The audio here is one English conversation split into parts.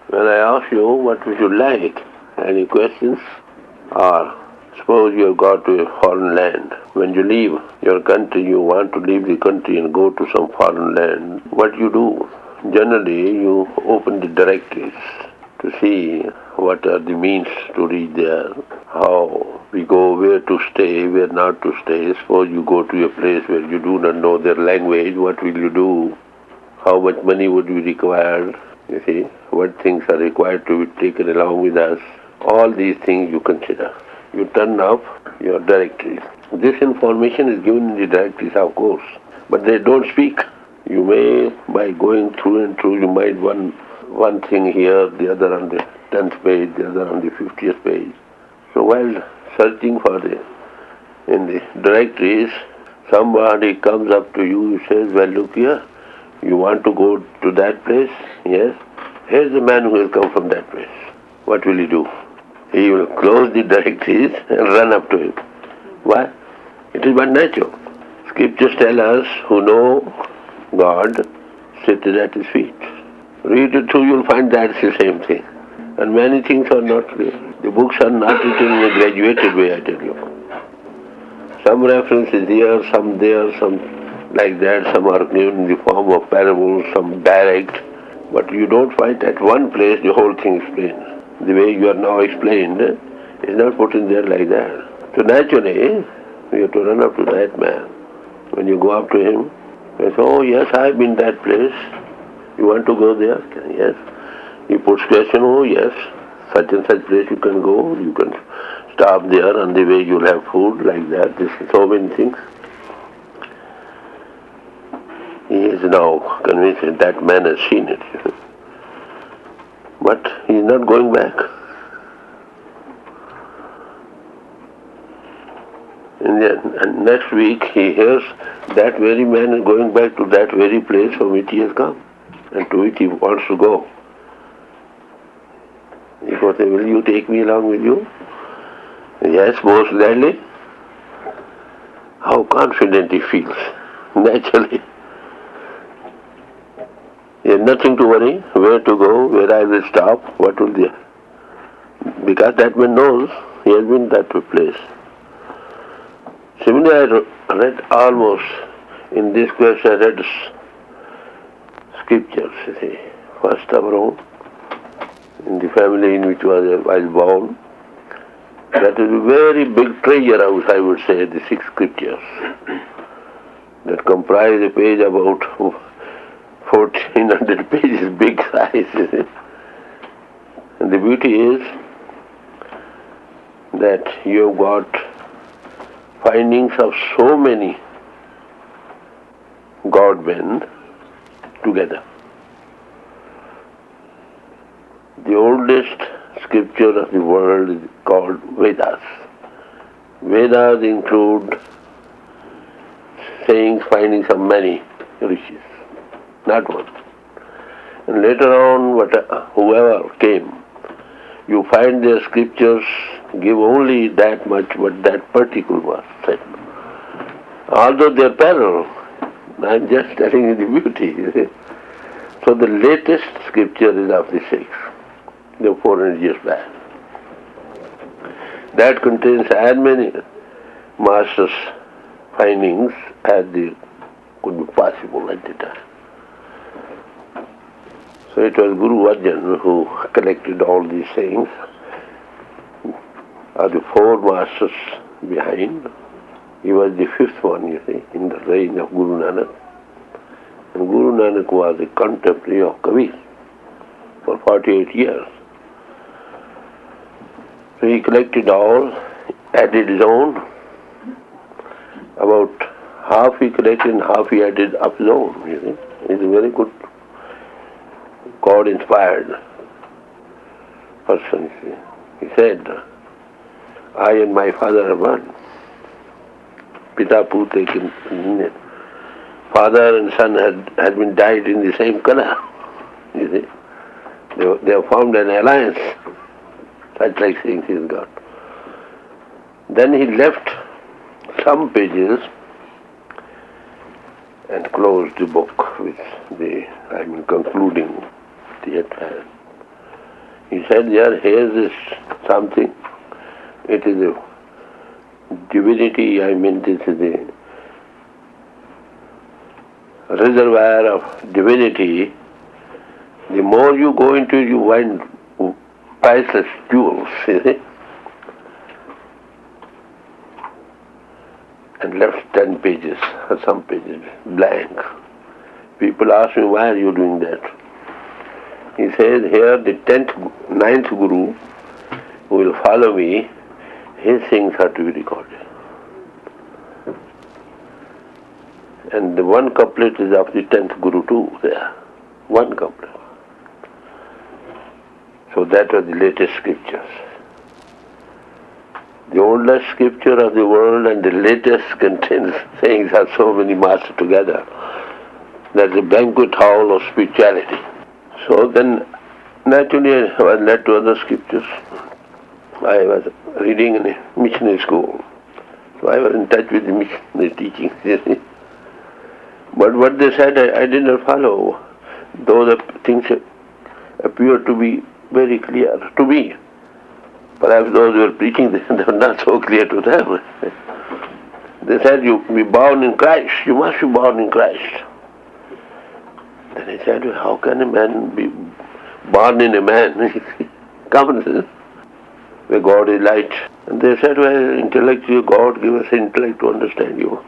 When I ask you what would you like, any questions? Or suppose you have got to a foreign land. When you leave your country, you want to leave the country and go to some foreign land. What you do? Generally, you open the directories to see what are the means to reach there, how we go, where to stay, where not to stay. Suppose you go to a place where you do not know their language, what will you do? How much money would be required? You see, what things are required to be taken along with us? All these things you consider. You turn up your directories. This information is given in the directories, of course, but they don't speak. You may, by going through and through, you might one thing here, the other on the 10th page, the other on the 50th page. So while searching in the directories, somebody comes up to you, says, well, look here, you want to go to that place? Yes. Here's the man who has come from that place. What will he do? He will close the directories and run up to him. Why? It is but natural. Scriptures tell us who know God, sit at his feet. Read it through, you'll find that's the same thing. And many things are not clear. The books are not written in a graduated way, I tell you. Some references here, some like that, some are given in the form of parables, some direct. But you don't find at one place the whole thing explained. The way you are now explained is not put in there like that. So naturally, you have to run up to that man. When you go up to him, you say, oh yes, I've been that place. You want to go there? Yes. He puts question, oh yes, such and such place you can go. You can stop there, on the way you'll have food, like that. This is so many things. He is now convinced that that man has seen it. But he is not going back. And next week he hears that very man is going back to that very place from which he has come and to which he wants to go. He goes, will you take me along with you? Yes, most gladly. How confident he feels, naturally. He has nothing to worry, where to go, where I will stop, what will be. Because that man knows he has been that place. Similarly, I read almost, in this question I read scriptures, you see. First of all, in the family in which I was born, that is a very big treasure house, I would say, the 6 scriptures that comprise a page about 1400 pages, big size. And the beauty is that you have got findings of so many God-men together. The oldest scripture of the world is called Vedas. Vedas include sayings, findings of many rishis, not one. And later on, whoever came, you find their scriptures give only that much, what that particular was said. Although they are parallel, I'm just telling you the beauty. So the latest scripture is of the 6, the 400 years back. That contains as many masters' findings as they could be possible at the time. So it was Guru Arjan who collected all these things. Are the 4 masters behind. He was the 5th one, you see, in the reign of Guru Nanak. And Guru Nanak was a contemporary of Kabir for 48 years. So he collected all, added his own. About half he collected and half he added of his own, you see. He's a very good God-inspired person, you see. He said, I and my father are one. Pita Putre, father and son had been dyed in the same color. You see, they have formed an alliance. Such like saying he is God. Then he left some pages and closed the book with concluding the advance. said, yeah, here's this something. It is a divinity, this is a reservoir of divinity. The more you go into it, you find priceless jewels, you see. And left 10 pages or some pages blank. People ask me, why are you doing that? He says, here the 9th Guru who will follow me, his things are to be recorded. And the one couplet is of the 10th Guru too there. One couplet. So that was the latest scriptures. The oldest scripture of the world and the latest contains sayings are so many mastered together. That's the banquet hall of spirituality. So then naturally I was led to other scriptures. I was reading in a missionary school. So I was in touch with the missionary teachings. But what they said I did not follow. Though the things appear to be very clear to me. Perhaps those who were preaching, they were not so clear to them. They said, you be born in Christ. You must be born in Christ. Then I said, how can a man be born in a man? Common sense. Where God is light. And they said, well, intellectually, God give us intellect to understand you.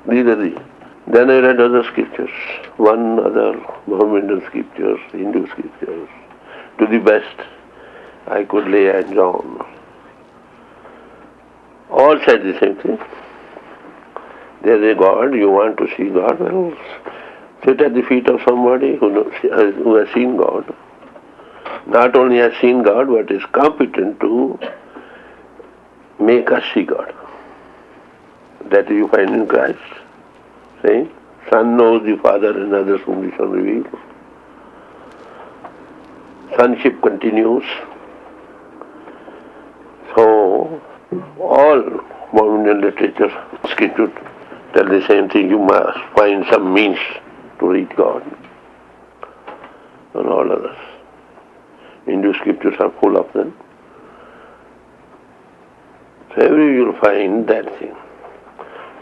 These are the. Then I read other scriptures. One other Mohammedan scriptures, Hindu scriptures. To the best I could lay hands on. All said the same thing. There is a God, you want to see God, well, sit at the feet of somebody who has seen God. Not only has seen God, but is competent to make us see God. That you find in Christ. Saying, Son knows the Father and others whom the Son reveals. Sonship continues. So, all Mohammedan literature, scripture tell the same thing. You must find some means to reach God. And all others. Hindu scriptures are full of them. So everywhere you will find that thing.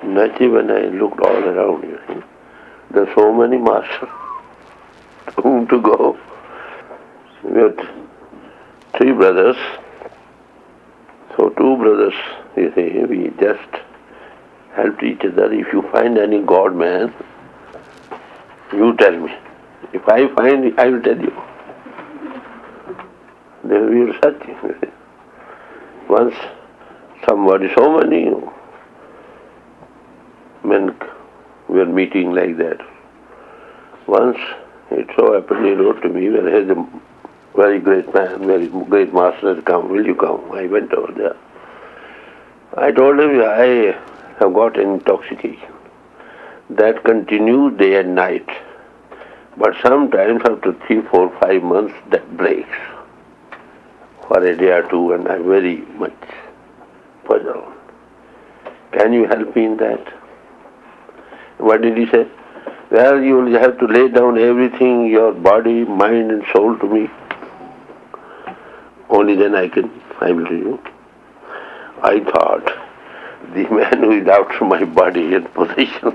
Naturally, when I looked all around, you see, there are so many masters to whom to go. We had 3 brothers. So 2 brothers, you see, we just helped each other. If you find any God man, you tell me. If I find, I will tell you. Then we were searching. Once somebody, so many men were meeting like that. Once it so happened, he wrote to me, well, here's a very great man, very great master has come, will you come? I went over there. I told him, I have got an intoxication that continues day and night. But sometimes after 3, 4, 5 months that breaks for a day or two, and I'm very much puzzled. Can you help me in that? What did he say? Well, you will have to lay down everything, your body, mind and soul to me. Only then I will do you. I thought, the man who is after my body and possessions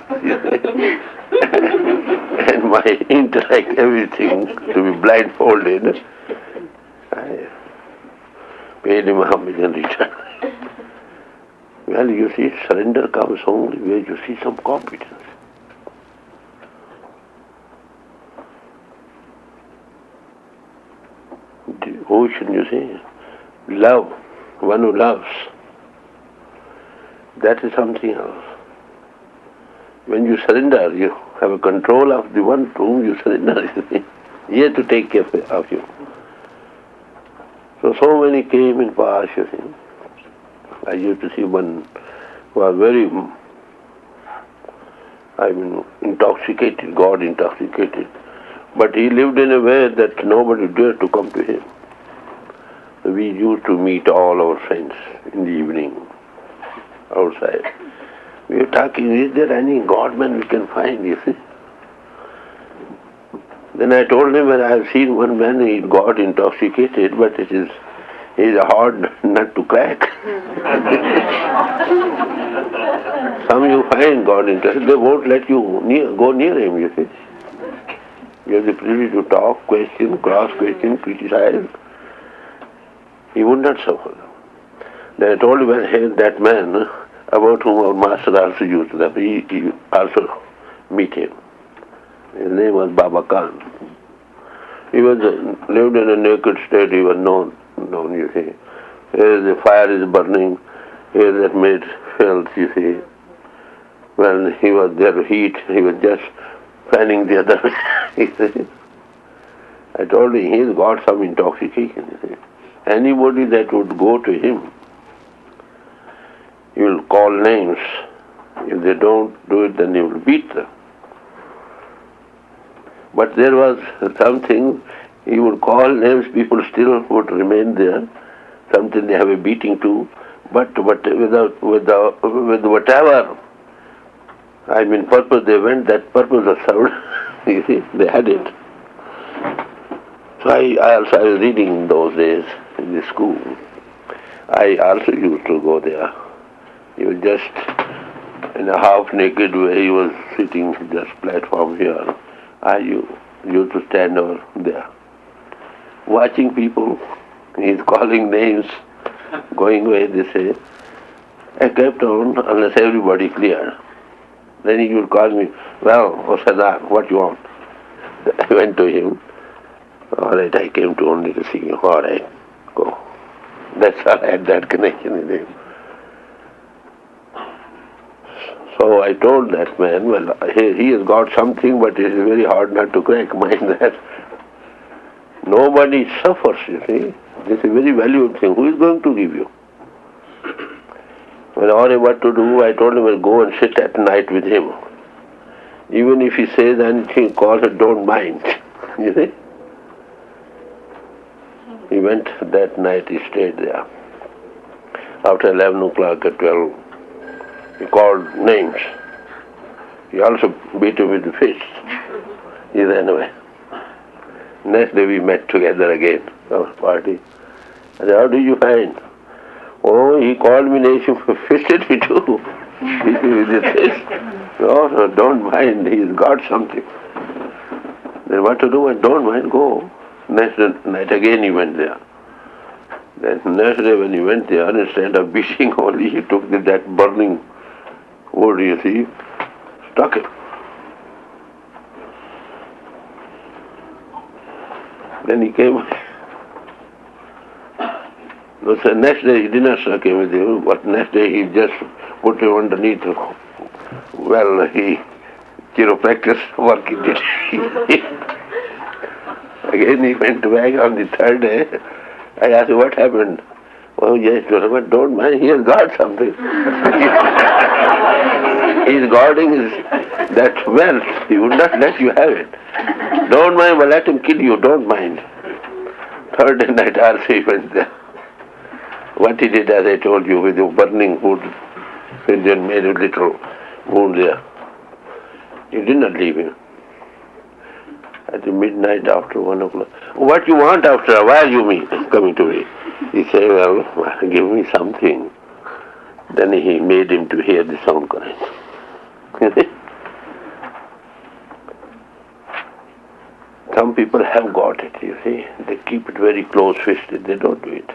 and my intellect, everything, to be blindfolded, I paid him homage and returned. Well, you see, surrender comes only where you see some competence. Devotion, you see, love, one who loves, that is something else. When you surrender, you have a control of the one to whom you surrender. He has to take care of you. So many came in past, you see. I used to see one who was very, intoxicated, God intoxicated. But he lived in a way that nobody dared to come to him. We used to meet all our friends in the evening outside. We were talking, is there any God man we can find, you see? Then I told him, well, I have seen one man, he got intoxicated, but he is a hard nut to crack. Some you find got interested, they won't let you go near him, you see. You have the privilege to talk, question, cross-question, criticize. He would not suffer. Then I told him, well, hey, that man about whom our master also used to them, he also meet him. His name was Baba Khan. He was lived in a naked state, he was known, you see. Here the fire is burning, here that made filth, you see. When he was there heat, he was just fanning the other way. I told him he's got some intoxication, you see. Anybody that would go to him, he will call names. If they don't do it, then he will beat them. But there was something, he would call names, people still would remain there, something they have a beating to, but with whatever, purpose they went, that purpose was served. You see, they had it. So I was reading in those days in the school. I also used to go there. He was just in a half-naked way, he was sitting just platform here. I used to stand over there, watching people. He's calling names, going away, they say. I kept on unless everybody cleared. Then he would call me, well, oh Sardar, what you want? I went to him. All right, I came to only to see you. All right, go. That's how I had that connection with him. So I told that man, well, he has got something, but it is very hard not to crack. Mind that. Nobody suffers, you see. This is a very valuable thing. Who is going to give you? When I asked what to do, I told him, well, go and sit at night with him. Even if he says anything, call it, don't mind. You see? He went that night, he stayed there. After 11 o'clock at 12, he called names. He also beat him with the fist. He ran away. Next day we met together again, our party. I said, how did you find? Oh, he called me names, he fisted me too. Beat me with the fist. No, don't mind, he's got something. Then what to do? I don't mind, go. Next night again he went there. Then next day when he went there, instead of beating only, he took that burning wood, you see, stuck it. Then he came. No, so next day he did not struck him with him, but next day he just put him underneath. Well, chiropractic work he did. Again he went back on the third day. I asked him, what happened? Oh, yes, but don't mind, he has got something. He's guarding that wealth. He would not let you have it. Don't mind, but let him kill you, don't mind. Third night also he went there. What he did, as I told you, with the burning wood, he then made a little wound there. He did not leave him. At the midnight after 1 o'clock. What you want after a while, you mean, coming to me? He said, well, give me something. Then he made him to hear the sound current. Some people have got it, you see. They keep it very close-fisted. They don't do it.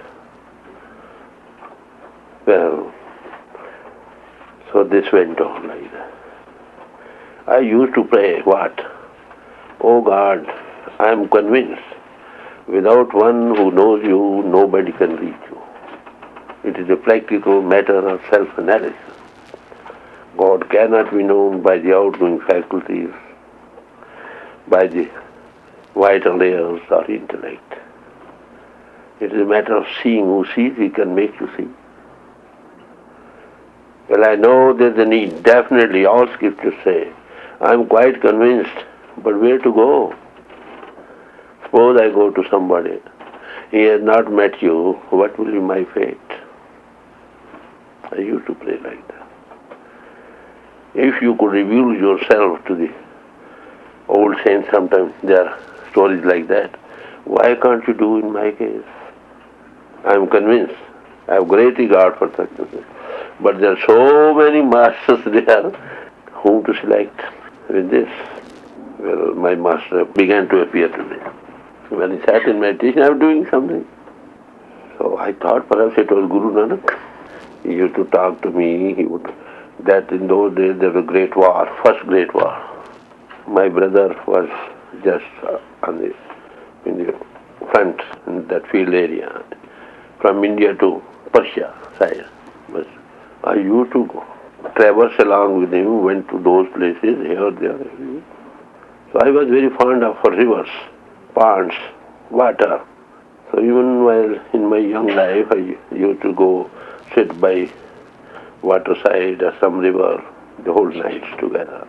Well, so this went on like that. I used to pray, what? Oh God, I am convinced, without one who knows you, nobody can reach you. It is a practical matter of self-analysis. God cannot be known by the outgoing faculties, by the vital layers or intellect. It is a matter of seeing. Who sees, he can make you see. Well, I know there's a need. Definitely, all scriptures say. I'm quite convinced. But where to go? Suppose I go to somebody. He has not met you. What will be my fate? I used to pray like that. If you could reveal yourself to the old saints, sometimes they are stories like that. Why can't you do in my case? I am convinced. I have great regard for such things. But there are so many masters there whom to select with this. Well, my master began to appear to me. When he sat in meditation, I was doing something. So I thought perhaps it was Guru Nanak. He used to talk to me. He would. That in those days there was a great war, first great war. My brother was just in the front in that field area, from India to Persia side. But I used to traverse along with him, went to those places, here, there. So I was very fond of rivers, ponds, water. So even while in my young life, I used to go sit by waterside or some river the whole nights together.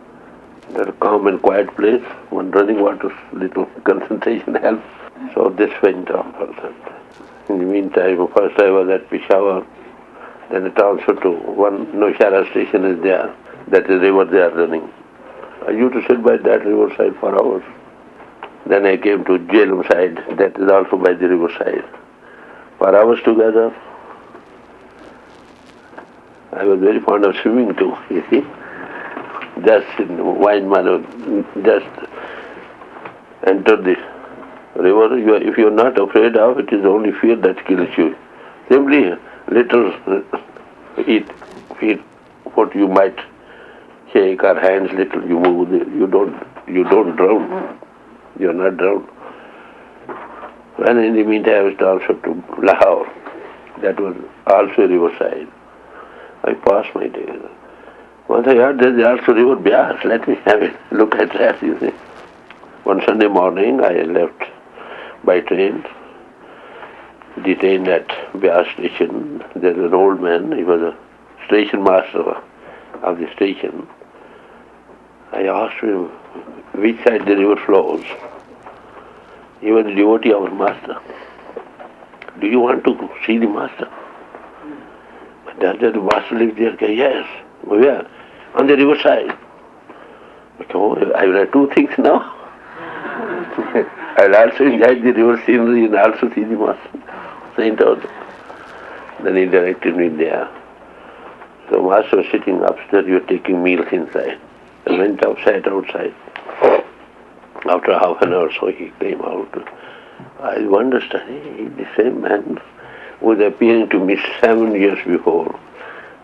That a calm and quiet place, one running water, little concentration helps. So this went on for some time. In the meantime, first I was at Peshawar, then a transfer to one Noshara station is there, that is river they are running. I used to sit by that riverside for hours. Then I came to Jhelum side, that is also by the riverside. For hours together. I was very fond of swimming too, you see. Just in wine manner, just enter the river. If you are not afraid of, it is only fear that kills you. Simply little eat what you might shake or hands little you move. You don't drown. You are not drowned. And in the meantime I was transferred to Lahore. That was also a riverside. I passed my days. Once I heard there is also river Byas. Let me have a look at that, you see. One Sunday morning I left by train, detained at Byas station. There is an old man, he was a station master of the station. I asked him which side the river flows. He was a devotee of our master. Do you want to see the master? Does the master live there? Okay, yes. Where? On the riverside. Okay, oh, I will have two things now. I will also enjoy the river scenery and also see the master. Saint also. Then he directed me there. So master was sitting upstairs, you were taking meals inside. I went outside. After half an hour or so he came out. I wondered, the same man was appearing to me 7 years before,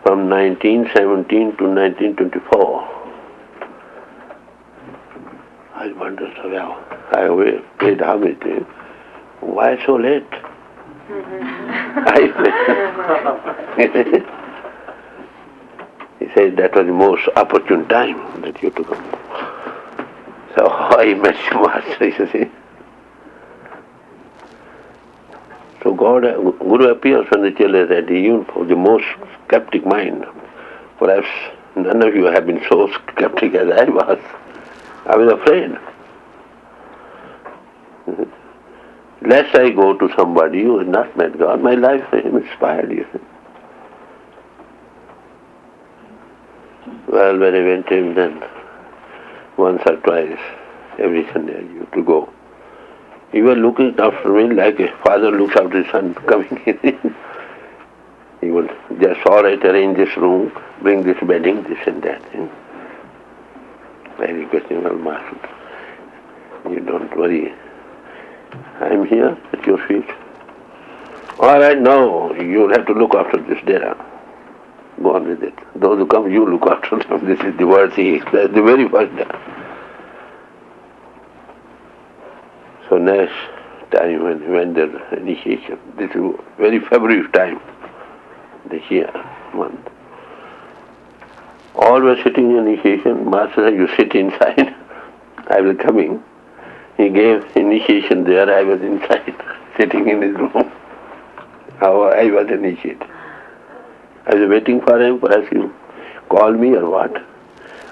from 1917 to 1924. I wondered, well, I paid homage to him. Why so late? He said that was the most opportune time that you took come. So I met the master, you see. So Guru appears when the child is ready, even for the most skeptic mind. Perhaps none of you have been so skeptic as I was. I was afraid. Lest I go to somebody who has not met God, my life is inspired, you see. Well, when I went to him then, once or twice, every Sunday I used to go. He was looking after me like a father looks after his son coming in. He would just, all right, arrange this room, bring this bedding, this and that. I requested him, well, master, you don't worry. I'm here at your feet. All right, now you'll have to look after this dera. Go on with it. Those who come, you look after them. This is the word he expressed, the very first day. So next time when there's initiation, this is very February time, this year, month. All were sitting in initiation. Master said, you sit inside. I will come in. He gave initiation there. I was inside, sitting in his room. How I was initiated. I was waiting for him. Perhaps he called me or what.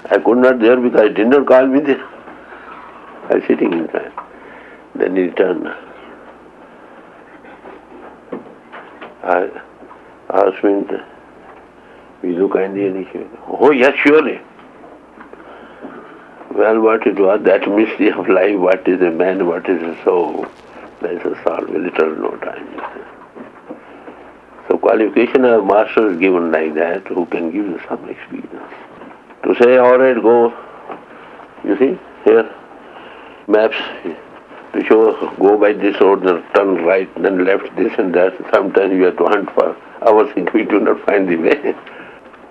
I could not there because he did not call me there. I was sitting inside. Then he returned. I asked me, will you kindly initiate? Oh yes, surely. Well, what it was, that mystery of life, what is a man, what is a soul, that's a solve a little no time. So qualification of master is given like that, who can give you some experience. To say, all right, go, you see, here, maps, to show, go by this road, then turn right, then left, this and that. Sometimes you have to hunt for hours if we do not find the way.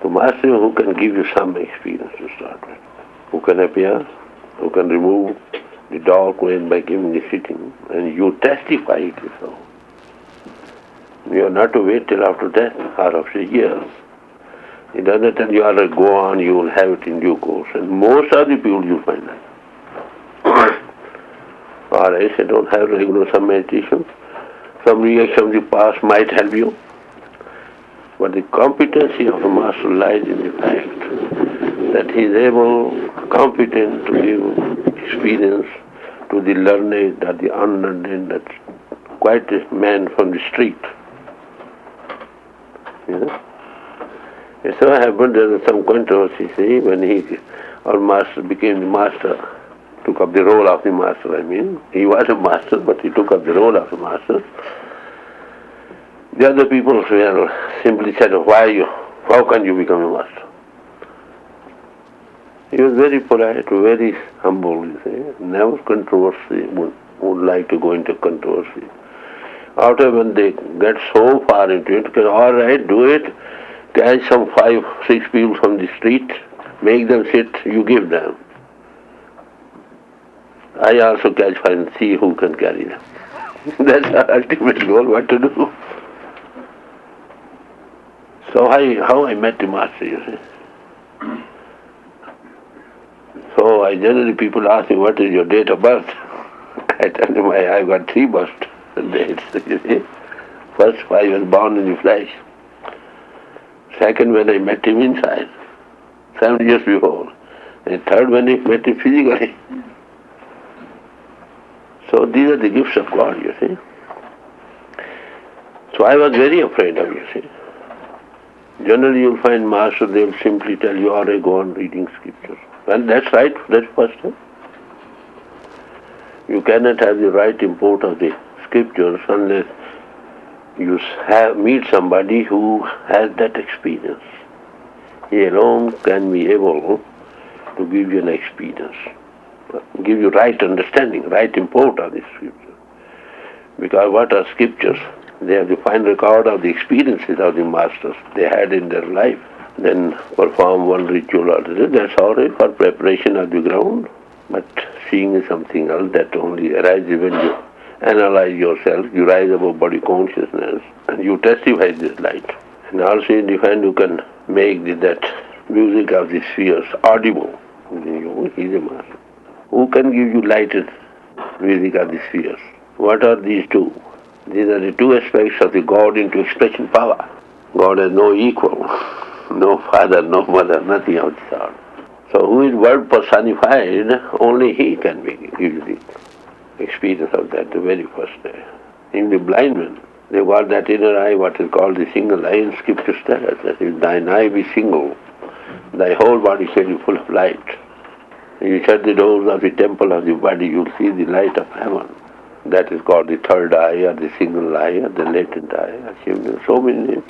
So master who can give you some experience to start with, who can appear, who can remove the dark way by giving the sitting, and you testify it is so. You are not to wait till after death or after years. It doesn't tell you, all right, go on, you will have it in due course. And most of the people you find that. Or else you don't have regular some meditation. Some reaction of the past might help you. But the competency of a master lies in the fact that he is able, competent to give experience to the learned or the unlearned, that's quite a man from the street. Yeah. It so happened there was some controversy, see, when our master became the master, took up the role of the master, I mean. He was a master, but he took up the role of a master. The other people were simply said, how can you become a master? He was very polite, very humble, you see. Never controversy, would like to go into controversy. After when they get so far into it, okay, all right, do it. Catch some 5, 6 people from the street, make them sit, you give them. I also catch 5 and see who can carry them. That's our ultimate goal, what to do. So how I met the master, you see. So I generally, people ask me, what is your date of birth? I tell them, I've got 3 birth dates, you see. First, I was born in the flesh. Second, when I met him inside, 7 years before. And third, when I met him physically. So these are the gifts of God, you see. So I was very afraid of, you see. Generally you'll find master, they'll simply tell you, all right, go on reading scriptures. Well, that's right, that's first step. You cannot have the right import of the scriptures unless you meet somebody who has that experience. He alone can be able to give you an experience, give you right understanding, right import of the scripture. Because what are scriptures? They have the fine record of the experiences of the masters they had in their life. Then perform one ritual or the other. That's all right for preparation of the ground. But seeing is something else that only arises when you analyze yourself, you rise above body consciousness, and you testify this light. And also you define you can make that music of the spheres audible. He's a master. Who can give you light and music of the spheres? What are these two? These are the 2 aspects of the God into expression power. God has no equal, no father, no mother, nothing of the sort. So who is word personified, only he can give you the experience of that the very first day. In the blind man, they got that inner eye, what is called the single eye, and scriptures tell us that if thine eye be single, thy whole body shall be full of light. You shut the doors of the temple of the body, you'll see the light of heaven. That is called the third eye, or the single eye, or the latent eye, or so many names.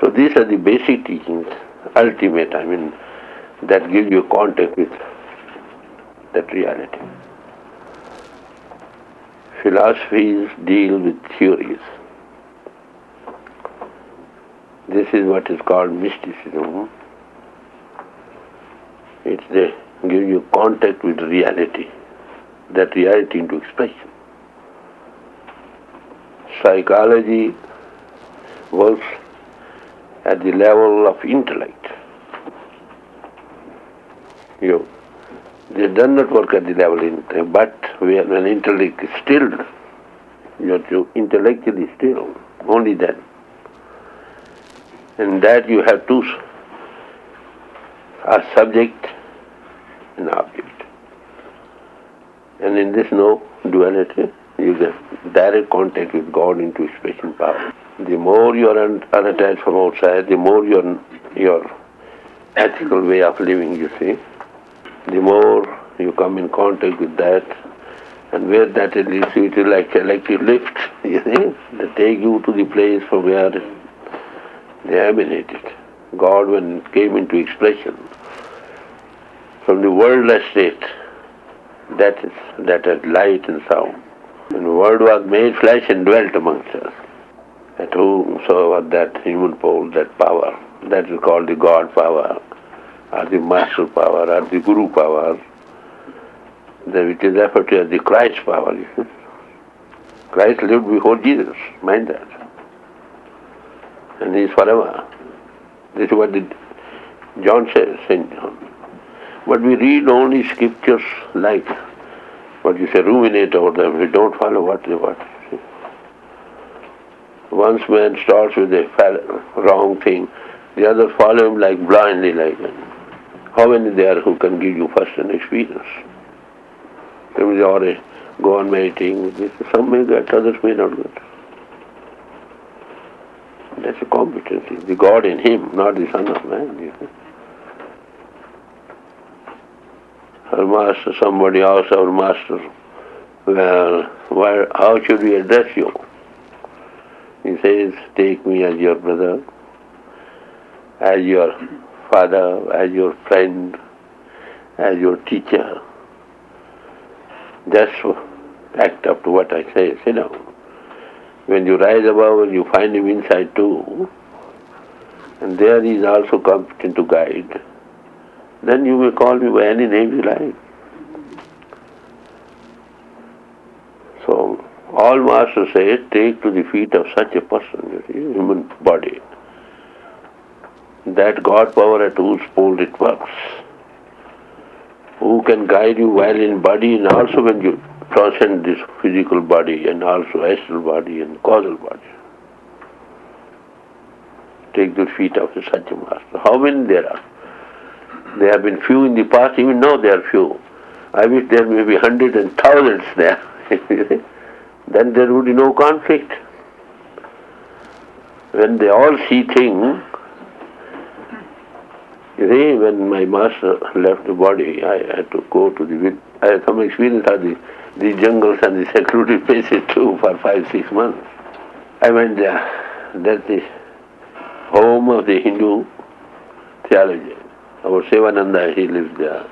So these are the basic teachings, ultimate, that give you contact with that reality. Philosophies deal with theories. This is what is called mysticism. They give you contact with reality, that reality into expression. Psychology works at the level of intellect. They do not work at the level of intellect, but when intellect is stilled, you have to intellectually still, only then. And that you have two, a subject and object. And in this no duality, you get direct contact with God into expression power. The more you are unattached from outside, the more your ethical way of living, you see, The more you come in contact with that, and where that leads you, it is like electric lift, you see, they take you to the place from where they emanated. God, when it came into expression from the worldless state, that had light and sound. And the Word was made flesh and dwelt amongst us. At whomsoever that human pole, that power, that is called the God power, or the Master power, or the Guru power, which is referred to as the Christ power. You see. Christ lived before Jesus, mind that. And he is forever. This is what John says, St. John. But we read only scriptures like what you say, ruminate over them. We don't follow what they want. Once man starts with a wrong thing, the others follow him like blindly, like that. How many there who can give you first-hand experience? Some they go on meditating with this. Some may get, others may not get. That's a competency. The God in him, not the Son of Man. You see. Our master, somebody asked our master, well, how should we address you? He says, take me as your brother, as your father, as your friend, as your teacher. Just act up to what I say. Sit down. When you rise above and you find him inside too, and there he is also competent to guide, then you may call me by any name you like. So, all masters say, take to the feet of such a person, you see, human body. That God power at whose pole it works. Who can guide you while in body and also when you transcend this physical body and also astral body and causal body. Take the feet of such a master. How many there are? There have been few in the past, even now there are few. I wish there may be hundreds and thousands there. Then there would be no conflict. When they all see things, you see, when my master left the body, I had to go to I had some experience of the jungles and the secluded places too for 5-6 months. I went there. That's the home of the Hindu theology. Our Sevananda, he lives there,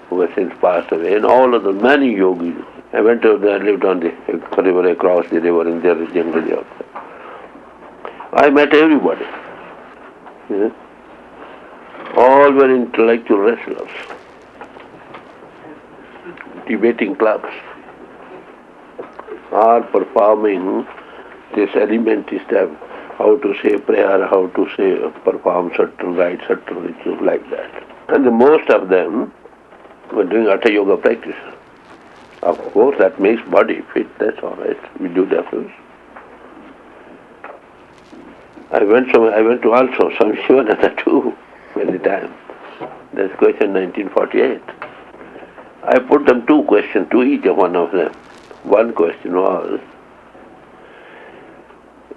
who has since passed away, and all of the many yogis. I went over there, lived on the river, across the river, and there is jungle outside. I met everybody. Yeah. All were intellectual wrestlers, debating clubs, all performing this elementary step, how to say prayer, how to say perform certain rites, certain rituals like that. And the most of them were doing Hatha Yoga practice. Of course, that makes body fit, that's all right. We do that first. I went to also some Shivananda too at the time. That's question 1948. I put them 2 questions to each one of them. One question was,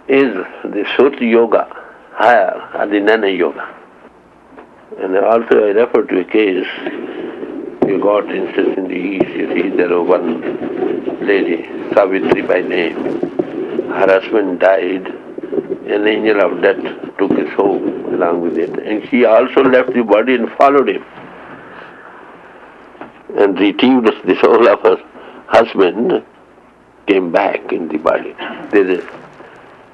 is the Sutra Yoga higher than the Jnana Yoga? And also I referred to a case. You got instance in the East, you see, there was one lady, Savitri by name. Her husband died. An angel of death took his soul along with it. And she also left the body and followed him. And retrieved the soul of her husband, came back in the body. There is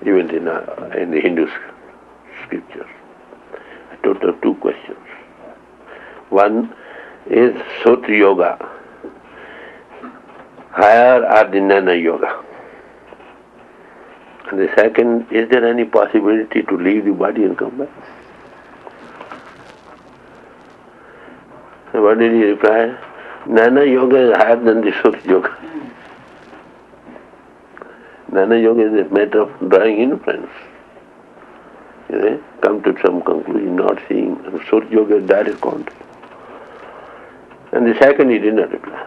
even in the Hindu scriptures. I told her 2 questions. One, is Sutra Yoga higher or the Jnana Yoga? And the second, is there any possibility to leave the body and come back? So what did he reply? Jnana Yoga is higher than the Sutra Yoga. Jnana Yoga is a matter of drawing inference. You know, come to some conclusion, not seeing. And Sutra Yoga is direct contact. And the second he did not reply.